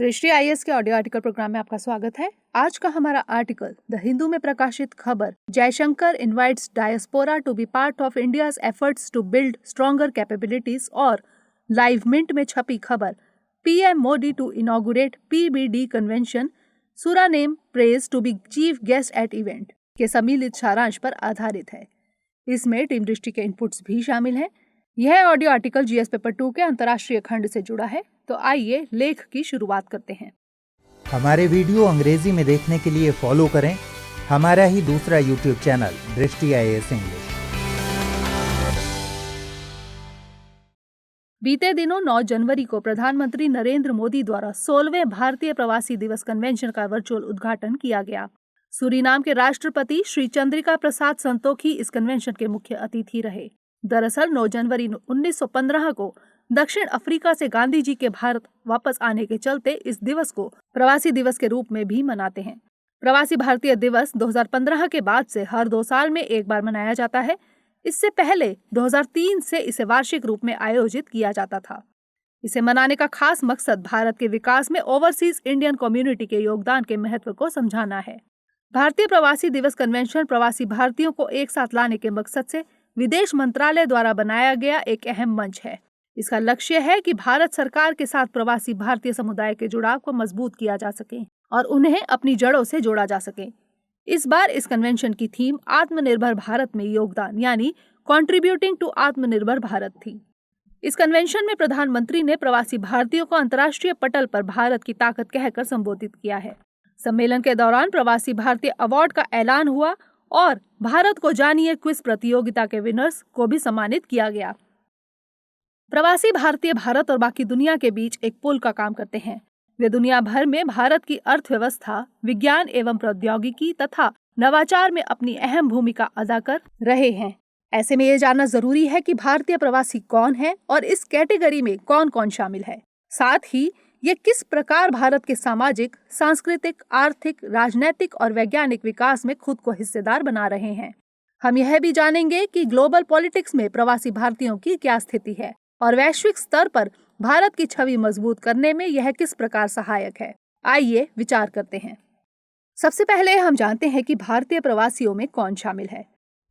दृष्टि आईएएस के audio article programme में आपका स्वागत है। आज का हमारा आर्टिकल द हिंदू में प्रकाशित खबर Jaishankar invites diaspora to be part of India's efforts to build stronger capabilities और लाइव मिंट में छपी खबर PM Modi to inaugurate PBD convention Suriname prez to be chief guest at event के सम्मिलित सारांश पर आधारित है। इसमें टीम दृष्टि के इनपुट्स भी शामिल हैं। यह ऑडियो आर्टिकल जीएस पेपर 2 के अंतर्राष्ट्रीय खंड से जुड़ा है। तो आइए लेख की शुरुआत करते हैं। हमारे वीडियो अंग्रेजी में देखने के लिए फॉलो करें हमारा ही दूसरा यूट्यूब चैनल दृष्टि आईएएस इंग्लिश। बीते दिनों 9 जनवरी को प्रधानमंत्री नरेंद्र मोदी द्वारा 16वें भारतीय प्रवासी दिवस कन्वेंशन का वर्चुअल उद्घाटन किया गया। सूरीनाम के राष्ट्रपति श्री चंद्रिका प्रसाद संतोखी इस कन्वेंशन के मुख्य अतिथि रहे। दरअसल 9 जनवरी 1915 को दक्षिण अफ्रीका से गांधी जी के भारत वापस आने के चलते इस दिवस को प्रवासी दिवस के रूप में भी मनाते हैं। प्रवासी भारतीय दिवस 2015 के बाद से हर 2 साल में एक बार मनाया जाता है। इससे पहले 2003 से इसे वार्षिक रूप में आयोजित किया जाता था। इसे मनाने का खास मकसद भारत के विकास में ओवरसीज इंडियन कम्युनिटी के योगदान के महत्व को समझाना है। भारतीय प्रवासी दिवस कन्वेंशन प्रवासी भारतीयों को एक साथ लाने के मकसद से विदेश मंत्रालय द्वारा बनाया गया एक अहम मंच है। इसका लक्ष्य है कि भारत सरकार के साथ प्रवासी भारतीय समुदाय के जुड़ाव को मजबूत किया जा सके और उन्हें अपनी जड़ों से जोड़ा जा सके। इस बार इस कन्वेंशन की थीम आत्मनिर्भर भारत में योगदान यानी कंट्रीब्यूटिंग टू आत्मनिर्भर भारत थी। इस कन्वेंशन में प्रधानमंत्री ने प्रवासी भारतीयों को अंतर्राष्ट्रीय पटल पर भारत की ताकत कहकर संबोधित किया है। सम्मेलन के दौरान प्रवासी भारतीय अवार्ड का ऐलान हुआ और भारत को जानिए क्विज प्रतियोगिता के विनर्स को भी सम्मानित किया गया। प्रवासी भारतीय भारत और बाकी दुनिया के बीच एक पुल का काम करते हैं। वे दुनिया भर में भारत की अर्थव्यवस्था, विज्ञान एवं प्रौद्योगिकी तथा नवाचार में अपनी अहम भूमिका अदा कर रहे हैं। ऐसे में ये जानना जरूरी है कि भारतीय प्रवासी कौन है और इस कैटेगरी में कौन कौन शामिल है। साथ ही ये किस प्रकार भारत के सामाजिक, सांस्कृतिक, आर्थिक, राजनैतिक और वैज्ञानिक विकास में खुद को हिस्सेदार बना रहे हैं। हम यह भी जानेंगे कि ग्लोबल पॉलिटिक्स में प्रवासी भारतीयों की क्या स्थिति है और वैश्विक स्तर पर भारत की छवि मजबूत करने में यह किस प्रकार सहायक है। आइए विचार करते हैं। सबसे पहले हम जानते हैं कि भारतीय प्रवासियों में कौन शामिल है।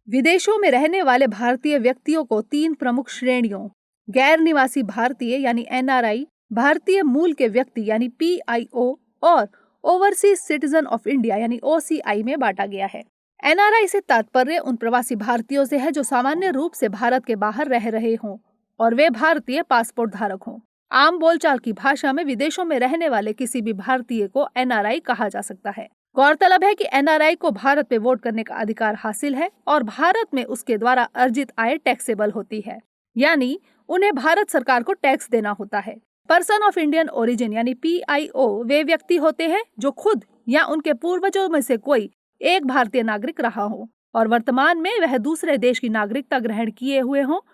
विदेशों में रहने वाले भारतीय व्यक्तियों को 3 प्रमुख श्रेणियों गैर निवासी भारतीय यानी एनआरआई, भारतीय मूल के व्यक्ति यानी पीआईओ और ओवरसीज सिटीजन ऑफ इंडिया यानी ओसीआई में बांटा गया है। एनआरआई से तात्पर्य उन प्रवासी भारतीयों से है जो सामान्य रूप से भारत के बाहर रह रहे हों और वे भारतीय पासपोर्ट धारक हों। आम बोलचाल की भाषा में विदेशों में रहने वाले किसी भी भारतीय को एनआरआई कहा जा सकता है। गौरतलब है कि एनआरआई को भारत में वोट करने का अधिकार हासिल है और भारत में उसके द्वारा अर्जित आय टैक्सेबल होती है, यानी उन्हें भारत सरकार को टैक्स देना होता है। पर्सन ऑफ इंडियन ओरिजिन यानी पीआईओ वे व्यक्ति होते हैं जो खुद या उनके पूर्वजों में से कोई एक भारतीय नागरिक रहा हो और वर्तमान में वह दूसरे देश की नागरिकता ग्रहण किए हुए हो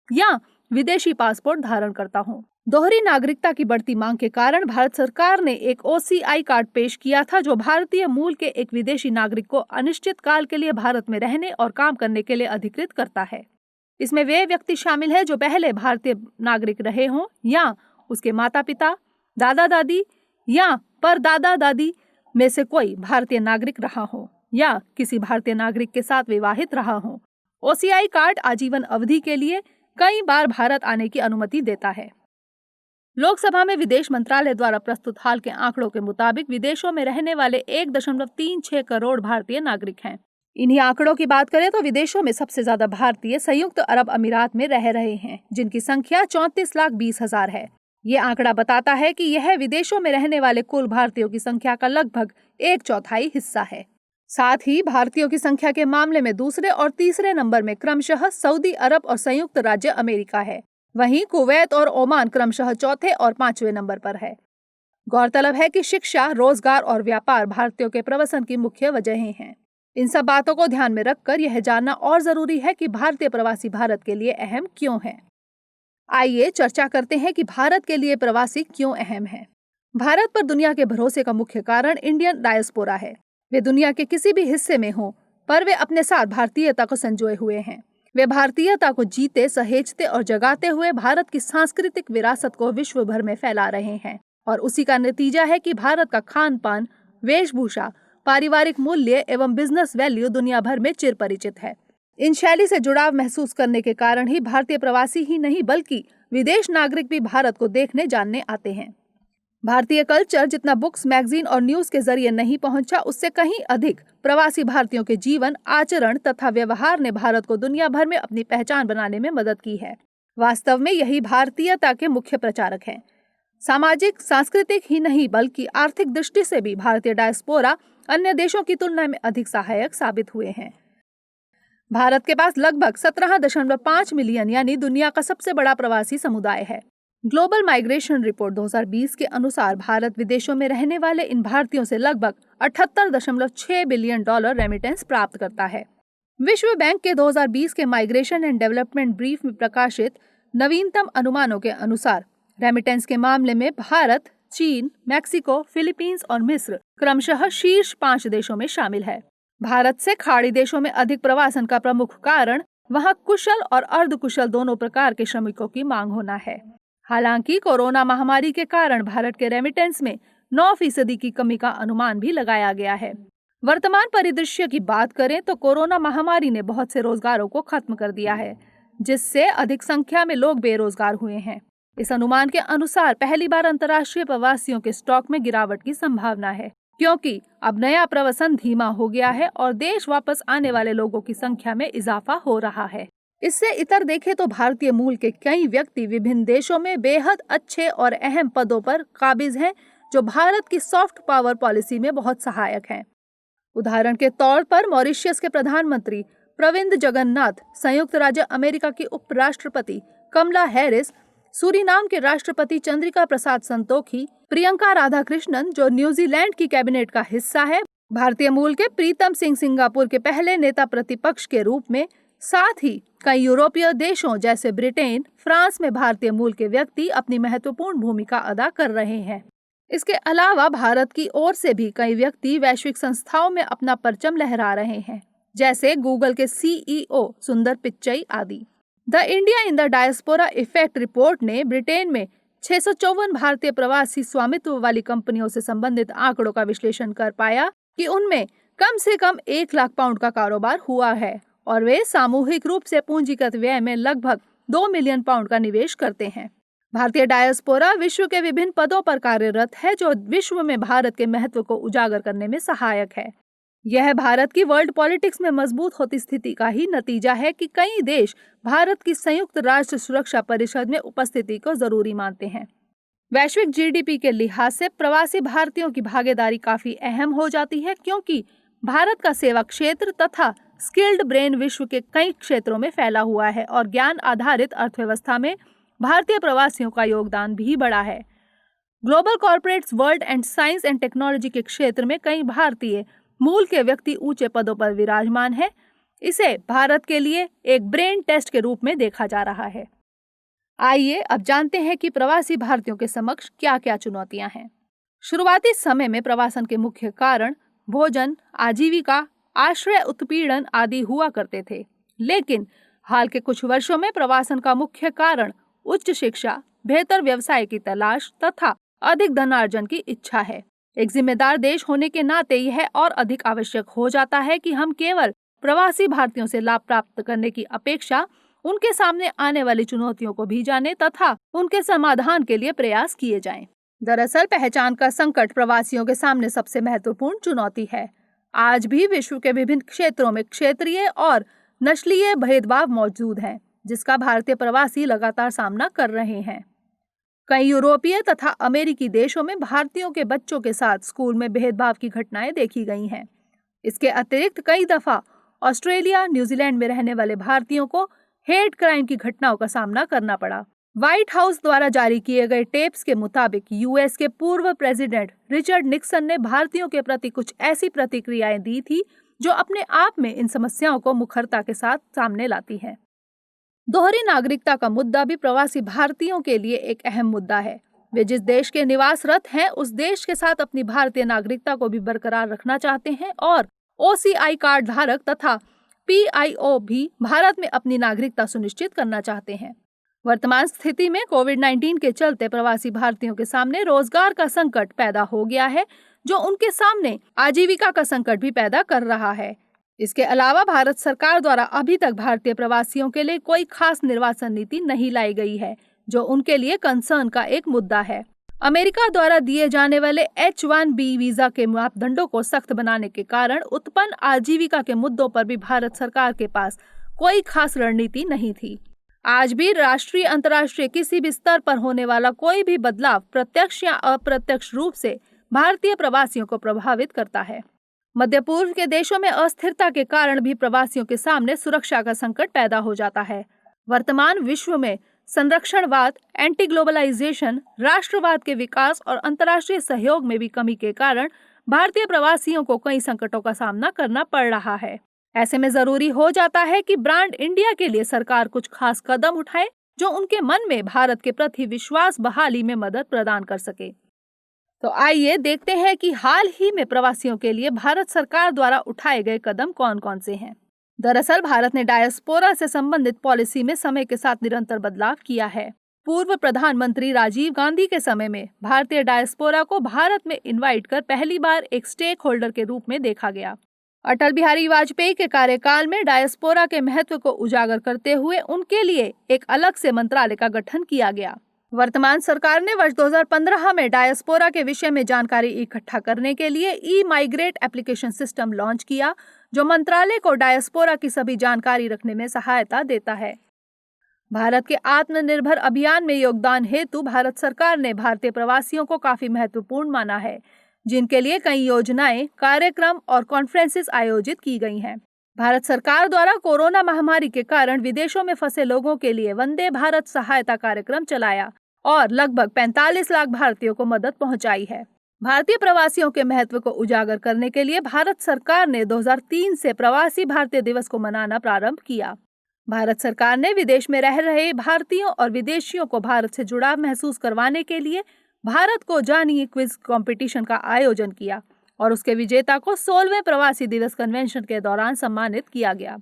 या विदेशी पासपोर्ट धारण करता हो। दोहरी नागरिकता की बढ़ती मांग के कारण भारत सरकार ने एक ओसीआई कार्ड पेश किया था जो भारतीय मूल के एक विदेशी नागरिक को अनिश्चित काल के लिए भारत में रहने और काम करने के लिए अधिकृत करता है। इसमें वे व्यक्ति शामिल है जो पहले भारतीय नागरिक रहे हों या उसके माता पिता, दादा दादी या परदादा दादी में से कोई भारतीय नागरिक रहा हो या किसी भारतीय नागरिक के साथ विवाहित रहा हो। ओसीआई कार्ड आजीवन अवधि के लिए कई बार भारत आने की अनुमति देता है। लोकसभा में विदेश मंत्रालय द्वारा प्रस्तुत हाल के आंकड़ों के मुताबिक विदेशों में रहने वाले 1.36 करोड़ भारतीय नागरिक हैं। इन्हीं आंकड़ों की बात करें तो विदेशों में सबसे ज्यादा भारतीय संयुक्त अरब अमीरात में रह रहे हैं, जिनकी संख्या 34,20,000 है। ये आंकड़ा बताता है कि यह विदेशों में रहने वाले कुल भारतीयों की संख्या का लगभग 1/4 हिस्सा है। साथ ही भारतीयों की संख्या के मामले में दूसरे और तीसरे नंबर में क्रमशः सऊदी अरब और संयुक्त राज्य अमेरिका है। वहीं कुवैत और ओमान क्रमशः चौथे और 5वें नंबर पर है। गौरतलब है कि शिक्षा, रोजगार और व्यापार भारतीयों के प्रवसन की मुख्य वजहें हैं। इन सब बातों को ध्यान में रखकर यह जानना और जरूरी है कि भारतीय प्रवासी भारत के लिए अहम क्यों है। आइए चर्चा करते हैं कि भारत के लिए प्रवासी क्यों अहम है। भारत पर दुनिया के भरोसे का मुख्य कारण इंडियन डायस्पोरा है। वे दुनिया के किसी भी हिस्से में हों, पर वे अपने साथ भारतीयता को संजोए हुए हैं। वे भारतीयता को जीते, सहेजते और जगाते हुए भारत की सांस्कृतिक विरासत को विश्व भर में फैला रहे हैं और उसी का नतीजा है कि भारत का खान पान, वेशभूषा, पारिवारिक मूल्य एवं बिजनेस वैल्यू दुनिया भर में चिर परिचित है। इन शैली से जुड़ाव महसूस करने के कारण ही भारतीय प्रवासी ही नहीं बल्कि विदेश नागरिक भी भारत को देखने जानने आते हैं। भारतीय कल्चर जितना बुक्स, मैगजीन और न्यूज के जरिए नहीं पहुंचा, उससे कहीं अधिक प्रवासी भारतीयों के जीवन, आचरण तथा व्यवहार ने भारत को दुनिया भर में अपनी पहचान बनाने में मदद की है। वास्तव में यही भारतीयता के मुख्य प्रचारक हैं। सामाजिक, सांस्कृतिक ही नहीं बल्कि आर्थिक दृष्टि से भी भारतीय डायस्पोरा अन्य देशों की तुलना में अधिक सहायक साबित हुए हैं। भारत के पास लगभग 17.5 मिलियन यानी दुनिया का सबसे बड़ा प्रवासी समुदाय है। ग्लोबल माइग्रेशन रिपोर्ट 2020 के अनुसार भारत विदेशों में रहने वाले इन भारतीयों से लगभग 78.6 बिलियन डॉलर रेमिटेंस प्राप्त करता है। विश्व बैंक के 2020 के माइग्रेशन एंड डेवलपमेंट ब्रीफ में प्रकाशित नवीनतम अनुमानों के अनुसार रेमिटेंस के मामले में भारत, चीन, मैक्सिको, फिलीपींस और मिस्र क्रमशः शीर्ष 5 देशों में शामिल है। भारत से खाड़ी देशों में अधिक प्रवासन का प्रमुख कारण वहां कुशल और अर्धकुशल दोनों प्रकार के श्रमिकों की मांग होना है। हालांकि कोरोना महामारी के कारण भारत के रेमिटेंस में 9% की कमी का अनुमान भी लगाया गया है। वर्तमान परिदृश्य की बात करें तो कोरोना महामारी ने बहुत से रोजगारों को खत्म कर दिया है, जिससे अधिक संख्या में लोग बेरोजगार हुए हैं। इस अनुमान के अनुसार पहली बार अंतर्राष्ट्रीय प्रवासियों के स्टॉक में गिरावट की संभावना है, क्योंकि अब नया प्रवसन धीमा हो गया है और देश वापस आने वाले लोगों की संख्या में इजाफा हो रहा है। इससे इतर देखें तो भारतीय मूल के कई व्यक्ति विभिन्न देशों में बेहद अच्छे और अहम पदों पर काबिज हैं, जो भारत की सॉफ्ट पावर पॉलिसी में बहुत सहायक हैं। उदाहरण के तौर पर मॉरिशस के प्रधानमंत्री प्रविंद जगन्नाथ, संयुक्त राज्य अमेरिका की उपराष्ट्रपति कमला हैरिस, सूरीनाम के राष्ट्रपति चंद्रिका प्रसाद संतोखी, प्रियंका राधाकृष्णन जो न्यूजीलैंड की कैबिनेट का हिस्सा है, भारतीय मूल के प्रीतम सिंह सिंगापुर के पहले नेता प्रतिपक्ष के रूप में, साथ ही कई यूरोपीय देशों जैसे ब्रिटेन, फ्रांस में भारतीय मूल के व्यक्ति अपनी महत्वपूर्ण भूमिका अदा कर रहे हैं। इसके अलावा भारत की ओर से भी कई व्यक्ति वैश्विक संस्थाओं में अपना परचम लहरा रहे हैं, जैसे गूगल के CEO सुंदर पिच्चई आदि। The India in the diaspora effect report ने ब्रिटेन में 654 भारतीय प्रवासी स्वामित्व वाली कंपनियों से संबंधित आंकड़ों का विश्लेषण कर पाया कि उनमें कम से कम 1 लाख पाउंड का कारोबार हुआ है और वे सामूहिक रूप से पूंजीगत व्यय में लगभग 2 मिलियन पाउंड का निवेश करते हैं। भारतीय डायस्पोरा विश्व के विभिन्न पदों पर कार्यरत है, जो विश्व में भारत के महत्व को उजागर करने में सहायक है। यह भारत की वर्ल्ड पॉलिटिक्स में मजबूत होती स्थिति का ही नतीजा है कि कई देश भारत की संयुक्त राष्ट्र सुरक्षा परिषद में उपस्थिति को जरूरी मानते हैं। वैश्विक GDP के लिहाज से प्रवासी भारतीयों की भागीदारी काफी अहम हो जाती है, क्योंकि भारत का सेवा क्षेत्र तथा स्किल्ड ब्रेन विश्व के कई क्षेत्रों में फैला हुआ है और ज्ञान आधारित अर्थव्यवस्था में भारतीय प्रवासियों का योगदान भी बड़ा है। Global corporates, world and science and technology के क्षेत्र में कई भारतीय मूल के व्यक्ति ऊंचे पदों पर विराजमान है। इसे भारत के लिए एक ब्रेन टेस्ट के रूप में देखा जा रहा है। आइए अब जानते हैं कि प्रवासी भारतीयों के समक्ष क्या क्या चुनौतियां हैं। शुरुआती समय में प्रवासन के मुख्य कारण भोजन, आजीविका, आश्रय, उत्पीड़न आदि हुआ करते थे, लेकिन हाल के कुछ वर्षों में प्रवासन का मुख्य कारण उच्च शिक्षा, बेहतर व्यवसाय की तलाश तथा अधिक धनार्जन की इच्छा है। एक जिम्मेदार देश होने के नाते यह और अधिक आवश्यक हो जाता है कि हम केवल प्रवासी भारतीयों से लाभ प्राप्त करने की अपेक्षा उनके सामने आने वाली चुनौतियों को भी जाने तथा उनके समाधान के लिए प्रयास किए जाएं। दरअसल पहचान का संकट प्रवासियों के सामने सबसे महत्वपूर्ण चुनौती है। आज भी विश्व के विभिन्न क्षेत्रों में क्षेत्रीय और नस्लीय भेदभाव मौजूद है, जिसका भारतीय प्रवासी लगातार सामना कर रहे हैं। कई यूरोपीय तथा अमेरिकी देशों में भारतीयों के बच्चों के साथ स्कूल में भेदभाव की घटनाएं देखी गई हैं। इसके अतिरिक्त कई दफा ऑस्ट्रेलिया, न्यूजीलैंड में रहने वाले भारतीयों को हेट क्राइम की घटनाओं का सामना करना पड़ा। व्हाइट हाउस द्वारा जारी किए गए टेप्स के मुताबिक US के पूर्व प्रेसिडेंट रिचर्ड निक्सन ने भारतीयों के प्रति कुछ ऐसी प्रतिक्रियाएं दी थी जो अपने आप में इन समस्याओं को मुखरता के साथ सामने लाती है। दोहरी नागरिकता का मुद्दा भी प्रवासी भारतीयों के लिए एक अहम मुद्दा है। वे जिस देश के निवासरत हैं, उस देश के साथ अपनी भारतीय नागरिकता को भी बरकरार रखना चाहते हैं और OCI कार्ड धारक तथा PIO भी भारत में अपनी नागरिकता सुनिश्चित करना चाहते हैं। वर्तमान स्थिति में कोविड-19 के चलते प्रवासी भारतीयों के सामने रोजगार का संकट पैदा हो गया है, जो उनके सामने आजीविका का संकट भी पैदा कर रहा है। इसके अलावा भारत सरकार द्वारा अभी तक भारतीय प्रवासियों के लिए कोई खास निर्वासन नीति नहीं लाई गई है, जो उनके लिए कंसर्न का एक मुद्दा है। अमेरिका द्वारा दिए जाने वाले H-1B वीजा के मापदंडों को सख्त बनाने के कारण उत्पन्न आजीविका के मुद्दों पर भी भारत सरकार के पास कोई खास रणनीति नहीं थी। आज भी राष्ट्रीय अंतर्राष्ट्रीय किसी भी स्तर पर होने वाला कोई भी बदलाव प्रत्यक्ष या अप्रत्यक्ष रूप से भारतीय प्रवासियों को प्रभावित करता है। मध्य पूर्व के देशों में अस्थिरता के कारण भी प्रवासियों के सामने सुरक्षा का संकट पैदा हो जाता है। वर्तमान विश्व में संरक्षणवाद, एंटी ग्लोबलाइजेशन, राष्ट्रवाद के विकास और अंतर्राष्ट्रीय सहयोग में भी कमी के कारण भारतीय प्रवासियों को कई संकटों का सामना करना पड़ रहा है। ऐसे में जरूरी हो जाता है कि ब्रांड इंडिया के लिए सरकार कुछ खास कदम उठाए, जो उनके मन में भारत के प्रति विश्वास बहाली में मदद प्रदान कर सके। तो आइए देखते हैं कि हाल ही में प्रवासियों के लिए भारत सरकार द्वारा उठाए गए कदम कौन कौन से हैं। दरअसल भारत ने डायस्पोरा से संबंधित पॉलिसी में समय के साथ निरंतर बदलाव किया है। पूर्व प्रधानमंत्री राजीव गांधी के समय में भारतीय डायस्पोरा को भारत में इनवाइट कर पहली बार एक स्टेक होल्डर के रूप में देखा गया। अटल बिहारी वाजपेयी के कार्यकाल में डायस्पोरा के महत्व को उजागर करते हुए उनके लिए एक अलग से मंत्रालय का गठन किया गया। वर्तमान सरकार ने वर्ष 2015 में डायस्पोरा के विषय में जानकारी इकट्ठा करने के लिए ई-माइग्रेट एप्लीकेशन सिस्टम लॉन्च किया, जो मंत्रालय को डायस्पोरा की सभी जानकारी रखने में सहायता देता है। भारत के आत्मनिर्भर अभियान में योगदान हेतु भारत सरकार ने भारतीय प्रवासियों को काफी महत्वपूर्ण माना है, जिनके लिए कई योजनाएं, कार्यक्रम और कॉन्फ्रेंसेस आयोजित की गई हैं। भारत सरकार द्वारा कोरोना महामारी के कारण विदेशों में फंसे लोगों के लिए वंदे भारत सहायता कार्यक्रम चलाया और लगभग 45 लाख भारतीयों को मदद पहुंचाई है। भारतीय प्रवासियों के महत्व को उजागर करने के लिए भारत सरकार ने 2003 से प्रवासी भारतीय दिवस को मनाना प्रारंभ किया। भारत सरकार ने विदेश में रह रहे भारतीयों और विदेशियों को भारत से जुड़ाव महसूस करवाने के लिए भारत को जानिए क्विज कंपटीशन का आयोजन किया और उसके विजेता को 16वें प्रवासी दिवस कन्वेंशन के दौरान सम्मानित किया गया।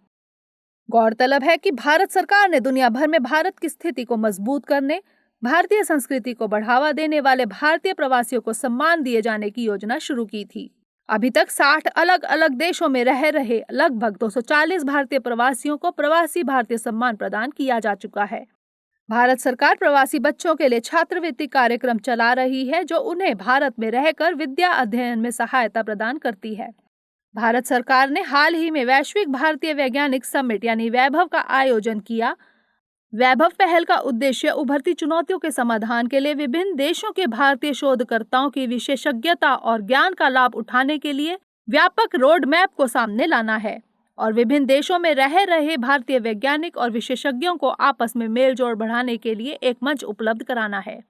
गौरतलब है कि भारत सरकार ने दुनिया भर में भारत की स्थिति को मजबूत करने, भारतीय संस्कृति को बढ़ावा देने वाले भारतीय प्रवासियों को सम्मान दिए जाने की योजना शुरू की थी। अभी तक 60 अलग अलग देशों में रह रहे लगभग 240 भारतीय प्रवासियों को प्रवासी भारतीय सम्मान प्रदान किया जा चुका है। भारत सरकार प्रवासी बच्चों के लिए छात्रवृत्ति कार्यक्रम चला रही है, जो उन्हें भारत में रहकर विद्या अध्ययन में सहायता प्रदान करती है। भारत सरकार ने हाल ही में वैश्विक भारतीय वैज्ञानिक समिट यानी वैभव का आयोजन किया। वैभव पहल का उद्देश्य उभरती चुनौतियों के समाधान के लिए विभिन्न देशों के भारतीय शोधकर्ताओं की विशेषज्ञता और ज्ञान का लाभ उठाने के लिए व्यापक रोड मैप को सामने लाना है और विभिन्न देशों में रह रहे भारतीय वैज्ञानिक और विशेषज्ञों को आपस में मेल जोल बढ़ाने के लिए एक मंच उपलब्ध कराना है।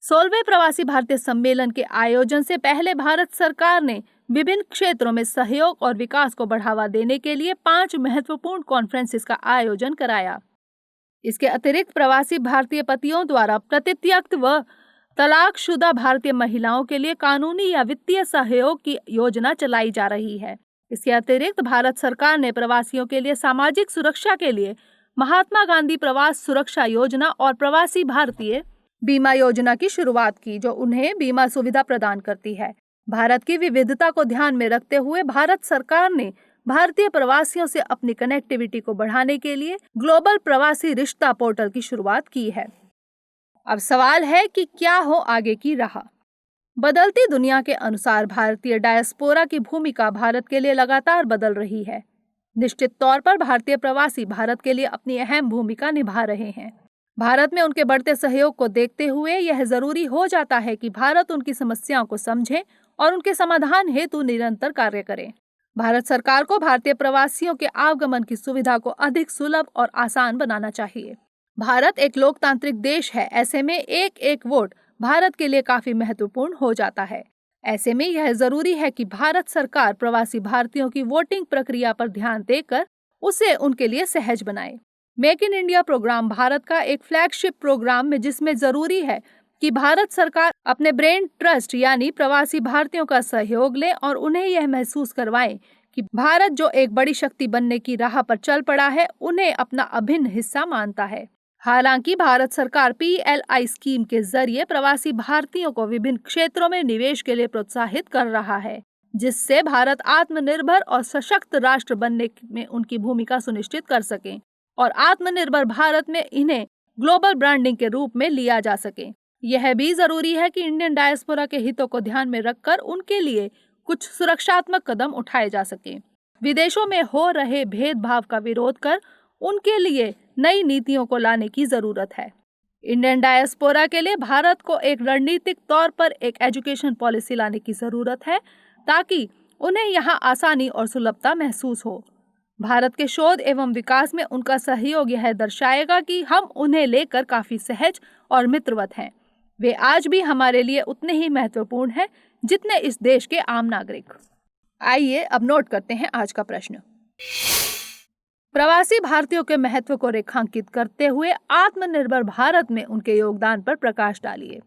16वें प्रवासी भारतीय सम्मेलन के आयोजन से पहले भारत सरकार ने विभिन्न क्षेत्रों में सहयोग और विकास को बढ़ावा देने के लिए 5 महत्वपूर्ण कॉन्फ्रेंसेस का आयोजन कराया। इसके अतिरिक्त प्रवासी भारतीय पतियों द्वारा प्रतित्यक्त व तलाकशुदा भारतीय महिलाओं के लिए कानूनी या वित्तीय सहयोग की योजना चलाई जा रही है। इसके अतिरिक्त भारत सरकार ने प्रवासियों के लिए सामाजिक सुरक्षा के लिए महात्मा गांधी प्रवास सुरक्षा योजना और प्रवासी भारतीय बीमा योजना की शुरुआत की, जो उन्हें बीमा सुविधा प्रदान करती है। भारत की विविधता को ध्यान में रखते हुए भारत सरकार ने भारतीय प्रवासियों से अपनी कनेक्टिविटी को बढ़ाने के लिए ग्लोबल प्रवासी रिश्ता पोर्टल की शुरुआत की है। अब सवाल है कि क्या हो आगे की राह। बदलती दुनिया के अनुसार भारतीय डायस्पोरा की भूमिका भारत के लिए लगातार बदल रही है। निश्चित तौर पर भारतीय प्रवासी भारत के लिए अपनी अहम भूमिका निभा रहे हैं। भारत में उनके बढ़ते सहयोग को देखते हुए यह जरूरी हो जाता है कि भारत उनकी समस्याओं को समझे और उनके समाधान हेतु निरंतर कार्य करे। भारत सरकार को भारतीय प्रवासियों के आगमन की सुविधा को अधिक सुलभ और आसान बनाना चाहिए। भारत एक लोकतांत्रिक देश है, ऐसे में एक एक वोट भारत के लिए काफी महत्वपूर्ण हो जाता है। ऐसे में यह जरूरी है कि भारत सरकार प्रवासी भारतीयों की वोटिंग प्रक्रिया पर ध्यान देकर उसे उनके लिए सहज बनाए। Make in India programme Bharat का एक फ्लैगशिप प्रोग्राम में जिसमें जरूरी है कि भारत सरकार अपने ब्रेन ट्रस्ट यानी प्रवासी भारतीयों का सहयोग ले और उन्हें यह महसूस करवाए कि भारत जो एक बड़ी शक्ति बनने की राह पर चल पड़ा है, उन्हें अपना अभिन्न हिस्सा मानता है। हालांकि भारत सरकार PLI स्कीम के जरिए प्रवासी भारतीयों को विभिन्न क्षेत्रों में निवेश के लिए प्रोत्साहित कर रहा है, जिससे भारत आत्मनिर्भर और सशक्त राष्ट्र बनने में उनकी भूमिका सुनिश्चित कर सके और आत्मनिर्भर भारत में इन्हें ग्लोबल ब्रांडिंग के रूप में लिया जा सके। यह भी जरूरी है कि इंडियन डायस्पोरा के हितों को ध्यान में रखकर उनके लिए कुछ सुरक्षात्मक कदम उठाए जा सके। विदेशों में हो रहे भेदभाव का विरोध कर उनके लिए नई नीतियों को लाने की जरूरत है। इंडियन डायस्पोरा के लिए भारत को एक रणनीतिक तौर पर एक एजुकेशन पॉलिसी लाने की जरूरत है ताकि उन्हें यहाँ आसानी और सुलभता महसूस हो। भारत के शोध एवं विकास में उनका सहयोग यह दर्शाएगा कि हम उन्हें लेकर काफी सहज और मित्रवत हैं। वे आज भी हमारे लिए उतने ही महत्वपूर्ण हैं जितने इस देश के आम नागरिक। आइए अब नोट करते हैं आज का प्रश्न। प्रवासी भारतीयों के महत्व को रेखांकित करते हुए आत्मनिर्भर भारत में उनके योगदान पर प्रकाश डालिए।